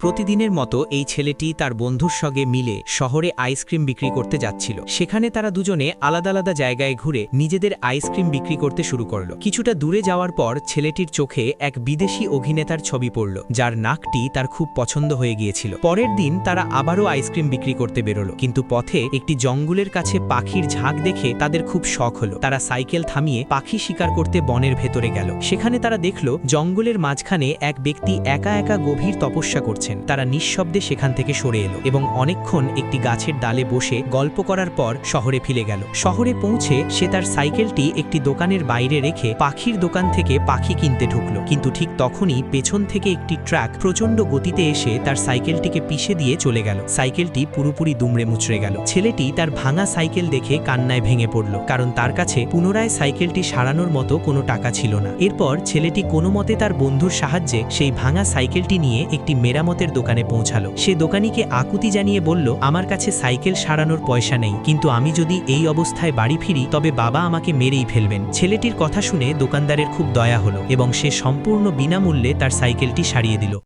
প্রতিদিনের মতো এই ছেলেটি তার বন্ধুর সঙ্গে মিলে শহরে আইসক্রিম বিক্রি করতে যাচ্ছিল। সেখানে তারা দুজনে আলাদা আলাদা জায়গায় ঘুরে নিজেদের আইসক্রিম বিক্রি করতে শুরু করল। কিছুটা দূরে যাওয়ার পর ছেলেটির চোখে এক বিদেশি অভিনেতার ছবি পড়ল, যার নাকটি তার খুব পছন্দ হয়ে গিয়েছিল। পরের দিন তারা আবারও আইসক্রিম বিক্রি করতে বেরোলো, কিন্তু পথে একটি জঙ্গলের কাছে পাখির ঝাঁক দেখে তাদের খুব শখ হলো। তারা সাইকেল থামিয়ে পাখি শিকার করতে বনের ভেতরে গেল। সেখানে তারা দেখল জঙ্গলের মাঝখানে এক ব্যক্তি একা একা গভীর তপস্যা করছে। তারা নিঃশব্দে সেখান থেকে সরে এলো এবং অনেকক্ষণ একটি গাছের ডালে বসে গল্প করার পর শহরে ফিরে গেল। শহরে পৌঁছে সে তার সাইকেলটি একটি দোকানের বাইরে রেখে পাখির দোকান থেকে পাখি কিনতে ঢুকলো, কিন্তু ঠিক তখনই পেছন থেকে একটি ট্রাক প্রচণ্ড গতিতে এসে তার সাইকেলটিকে পিষে দিয়ে চলে গেল। সাইকেলটি পুরোপুরি দুমড়ে মুচড়ে গেল। ছেলেটি তার ভাঙা সাইকেল দেখে কান্নায় ভেঙে পড়ল, কারণ তার কাছে পুনরায় সাইকেলটি সারানোর মতো কোনো টাকা ছিল না। এরপর ছেলেটি কোনো মতে তার বন্ধুর সাহায্যে সেই ভাঙা সাইকেলটি নিয়ে একটি মেরামতের দোকানে পৌঁছালো। সে দোকানিকে আকুতি জানিয়ে বলল, আমার কাছে সাইকেল সারানোর পয়সা নেই, কিন্তু আমি যদি এই অবস্থায় বাড়ি ফিরি তবে বাবা আমাকে মেরেই ফেলবেন। ছেলেটির কথা শুনে দোকানদারের খুব দয়া হলো এবং সে সম্পূর্ণ বিনামূল্যে তার সাইকেলটি সারিয়ে দিল।